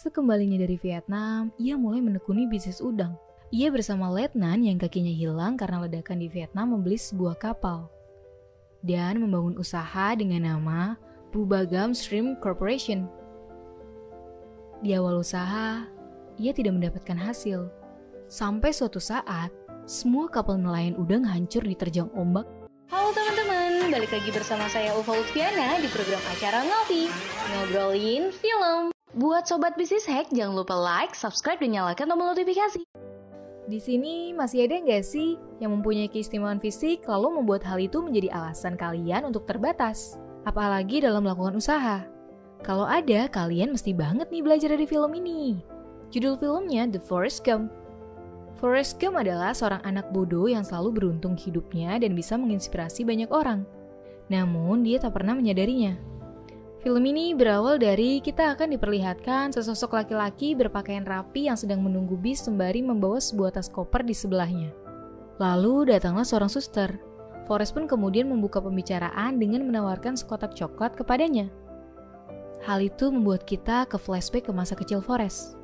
Sekembalinya dari Vietnam, ia mulai menekuni bisnis udang. Ia bersama letnan yang kakinya hilang karena ledakan di Vietnam membeli sebuah kapal. Dan membangun usaha dengan nama Bubagam Shrimp Corporation. Di awal usaha, ia tidak mendapatkan hasil. Sampai suatu saat, semua kapal nelayan udang hancur diterjang ombak. Halo teman-teman, balik lagi bersama saya Ulfa Lutfiana di program acara Ngopi, Ngobrolin Film. Buat Sobat Bisnis Hack, jangan lupa like, subscribe, dan nyalakan tombol notifikasi. Di sini masih ada nggak sih yang mempunyai keistimewaan fisik lalu membuat hal itu menjadi alasan kalian untuk terbatas? Apalagi dalam melakukan usaha. Kalau ada, kalian mesti banget nih belajar dari film ini. Judul filmnya The Forrest Gump. Forrest Gump adalah seorang anak bodoh yang selalu beruntung hidupnya dan bisa menginspirasi banyak orang. Namun, dia tak pernah menyadarinya. Film ini berawal dari kita akan diperlihatkan sesosok laki-laki berpakaian rapi yang sedang menunggu bis sembari membawa sebuah tas koper di sebelahnya. Lalu datanglah seorang suster. Forrest pun kemudian membuka pembicaraan dengan menawarkan sekotak coklat kepadanya. Hal itu membuat kita ke flashback ke masa kecil Forrest.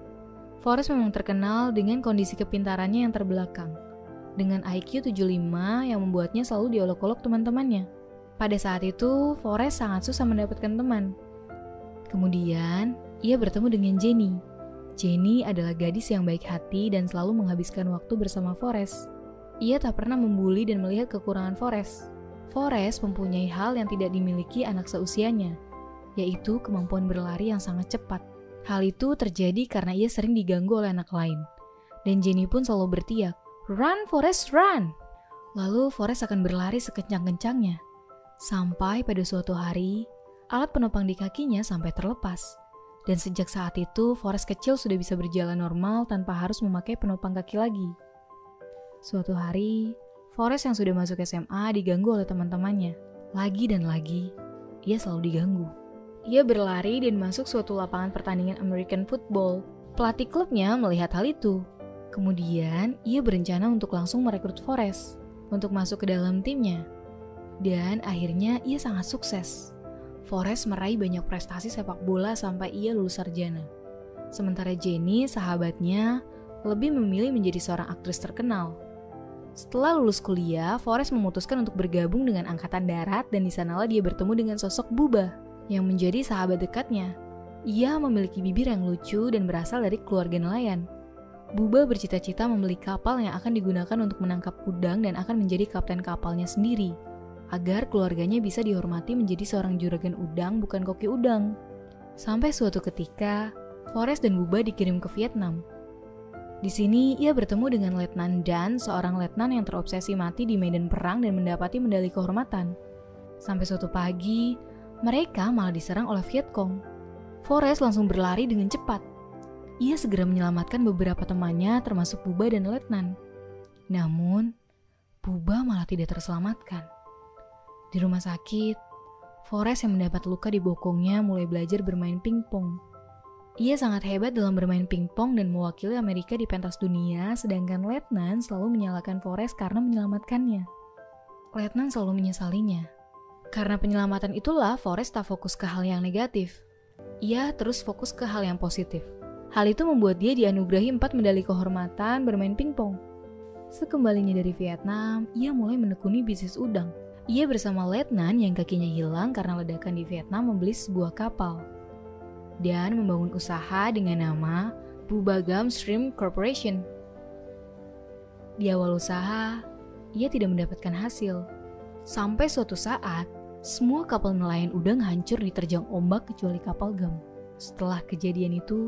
Forrest memang terkenal dengan kondisi kepintarannya yang terbelakang, dengan IQ 75 yang membuatnya selalu diolok-olok teman-temannya. Pada saat itu, Forrest sangat susah mendapatkan teman. Kemudian, ia bertemu dengan Jenny. Jenny adalah gadis yang baik hati dan selalu menghabiskan waktu bersama Forrest. Ia tak pernah membuli dan melihat kekurangan Forrest. Forrest mempunyai hal yang tidak dimiliki anak seusianya, yaitu kemampuan berlari yang sangat cepat. Hal itu terjadi karena ia sering diganggu oleh anak lain. Dan Jenny pun selalu berteriak, "Run, Forrest, run!" Lalu Forrest akan berlari sekencang-kencangnya. Sampai pada suatu hari, alat penopang di kakinya sampai terlepas. Dan sejak saat itu, Forrest kecil sudah bisa berjalan normal tanpa harus memakai penopang kaki lagi. Suatu hari, Forrest yang sudah masuk SMA diganggu oleh teman-temannya. Lagi dan lagi, ia selalu diganggu. Ia berlari dan masuk suatu lapangan pertandingan American football. Pelatih klubnya melihat hal itu. Kemudian, ia berencana untuk langsung merekrut Forrest untuk masuk ke dalam timnya. Dan akhirnya ia sangat sukses. Forrest meraih banyak prestasi sepak bola sampai ia lulus sarjana. Sementara Jenny, sahabatnya, lebih memilih menjadi seorang aktris terkenal. Setelah lulus kuliah, Forrest memutuskan untuk bergabung dengan Angkatan Darat dan di sanalah dia bertemu dengan sosok Bubba yang menjadi sahabat dekatnya. Ia memiliki bibir yang lucu dan berasal dari keluarga nelayan. Bubba bercita-cita membeli kapal yang akan digunakan untuk menangkap udang dan akan menjadi kapten kapalnya sendiri, agar keluarganya bisa dihormati menjadi seorang juragan udang bukan koki udang. Sampai suatu ketika, Forrest dan Bubba dikirim ke Vietnam. Di sini, ia bertemu dengan Letnan Dan, seorang letnan yang terobsesi mati di medan perang dan mendapati medali kehormatan. Sampai suatu pagi, mereka malah diserang oleh Vietcong. Forrest langsung berlari dengan cepat. Ia segera menyelamatkan beberapa temannya termasuk Bubba dan Letnan. Namun, Bubba malah tidak terselamatkan. Di rumah sakit, Forrest yang mendapat luka di bokongnya mulai belajar bermain pingpong. Ia sangat hebat dalam bermain pingpong dan mewakili Amerika di pentas dunia, sedangkan Letnan selalu menyalahkan Forrest karena menyelamatkannya. Letnan selalu menyesalinya. Karena penyelamatan itulah Forrest tak fokus ke hal yang negatif. Ia terus fokus ke hal yang positif. Hal itu membuat dia dianugerahi 4 medali kehormatan bermain pingpong. Sekembalinya dari Vietnam, ia mulai menekuni bisnis udang. Ia bersama letnan yang kakinya hilang karena ledakan di Vietnam membeli sebuah kapal. Dan membangun usaha dengan nama Bubagam Shrimp Corporation. Di awal usaha, ia tidak mendapatkan hasil. Sampai suatu saat, semua kapal nelayan udang hancur diterjang ombak kecuali kapal Gum. Setelah kejadian itu,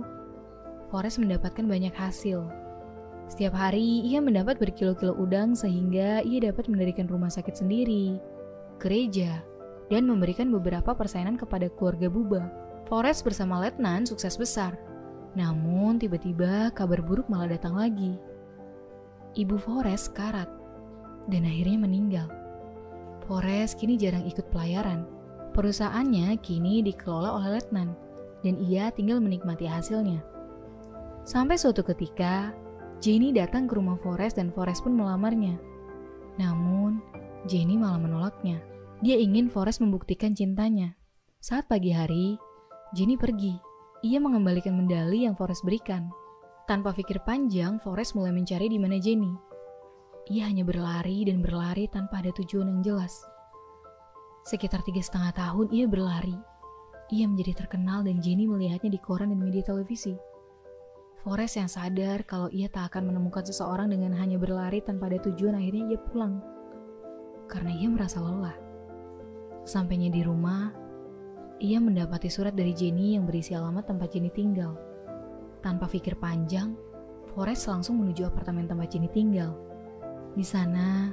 Forrest mendapatkan banyak hasil. Setiap hari, ia mendapat berkilo-kilo udang sehingga ia dapat mendirikan rumah sakit sendiri, gereja, dan memberikan beberapa persenan kepada keluarga Bubba. Forrest bersama letnan sukses besar. Namun, tiba-tiba kabar buruk malah datang lagi. Ibu Forrest karat dan akhirnya meninggal. Forrest kini jarang ikut pelayaran. Perusahaannya kini dikelola oleh letnan, dan ia tinggal menikmati hasilnya. Sampai suatu ketika, Jenny datang ke rumah Forrest dan Forrest pun melamarnya. Namun, Jenny malah menolaknya. Dia ingin Forrest membuktikan cintanya. Saat pagi hari, Jenny pergi. Ia mengembalikan medali yang Forrest berikan. Tanpa pikir panjang, Forrest mulai mencari di mana Jenny. Ia hanya berlari dan berlari tanpa ada tujuan yang jelas. Sekitar 3,5 tahun ia berlari. Ia menjadi terkenal dan Jenny melihatnya di koran dan media televisi. Forrest yang sadar kalau ia tak akan menemukan seseorang dengan hanya berlari tanpa ada tujuan, akhirnya ia pulang. Karena ia merasa lelah. Sampainya di rumah, ia mendapati surat dari Jenny yang berisi alamat tempat Jenny tinggal. Tanpa pikir panjang, Forrest langsung menuju apartemen tempat Jenny tinggal. Di sana,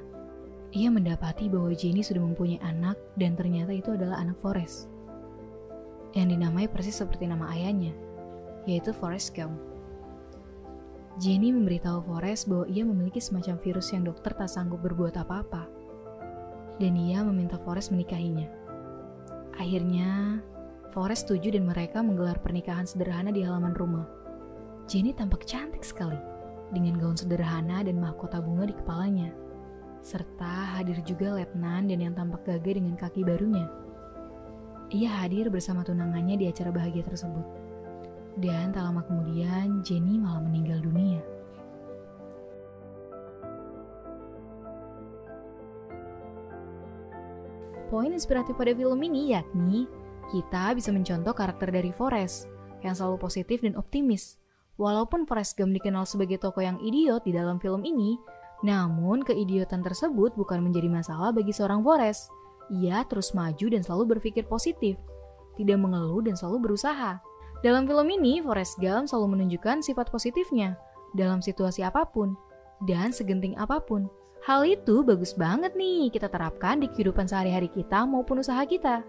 ia mendapati bahwa Jenny sudah mempunyai anak dan ternyata itu adalah anak Forrest. Yang dinamai persis seperti nama ayahnya, yaitu Forrest Gump. Jenny memberitahu Forrest bahwa ia memiliki semacam virus yang dokter tak sanggup berbuat apa-apa. Dan ia meminta Forrest menikahinya. Akhirnya, Forrest setuju dan mereka menggelar pernikahan sederhana di halaman rumah. Jenny tampak cantik sekali, dengan gaun sederhana dan mahkota bunga di kepalanya. Serta hadir juga letnan dan yang tampak gagah dengan kaki barunya. Ia hadir bersama tunangannya di acara bahagia tersebut. Dan tak lama kemudian, Jenny malah meninggal dunia. Poin inspiratif pada film ini yakni, kita bisa mencontoh karakter dari Forrest, yang selalu positif dan optimis. Walaupun Forrest Gump dikenal sebagai tokoh yang idiot di dalam film ini, namun keidiotan tersebut bukan menjadi masalah bagi seorang Forrest. Ia terus maju dan selalu berpikir positif, tidak mengeluh dan selalu berusaha. Dalam film ini, Forrest Gump selalu menunjukkan sifat positifnya dalam situasi apapun dan segenting apapun. Hal itu bagus banget nih kita terapkan di kehidupan sehari-hari kita maupun usaha kita.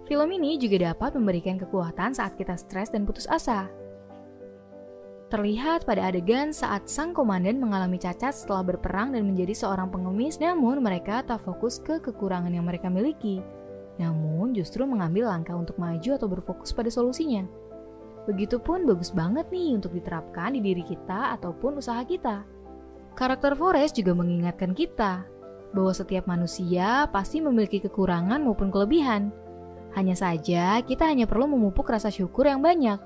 Film ini juga dapat memberikan kekuatan saat kita stres dan putus asa. Terlihat pada adegan saat sang komandan mengalami cacat setelah berperang dan menjadi seorang pengemis, namun mereka tak fokus ke kekurangan yang mereka miliki, namun justru mengambil langkah untuk maju atau berfokus pada solusinya. Begitupun bagus banget nih untuk diterapkan di diri kita ataupun usaha kita. Karakter Forrest juga mengingatkan kita bahwa setiap manusia pasti memiliki kekurangan maupun kelebihan. Hanya saja kita hanya perlu memupuk rasa syukur yang banyak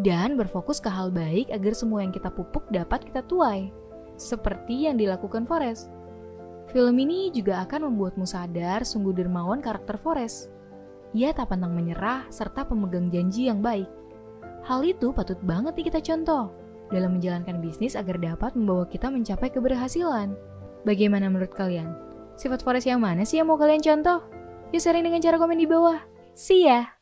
dan berfokus ke hal baik agar semua yang kita pupuk dapat kita tuai, seperti yang dilakukan Forrest. Film ini juga akan membuatmu sadar sungguh dermawan karakter Forrest. Ia tak pantang menyerah serta pemegang janji yang baik. Hal itu patut banget nih kita contoh dalam menjalankan bisnis agar dapat membawa kita mencapai keberhasilan. Bagaimana menurut kalian? Sifat Forrest yang mana sih yang mau kalian contoh? Yuk sharing dengan cara komen di bawah. See ya!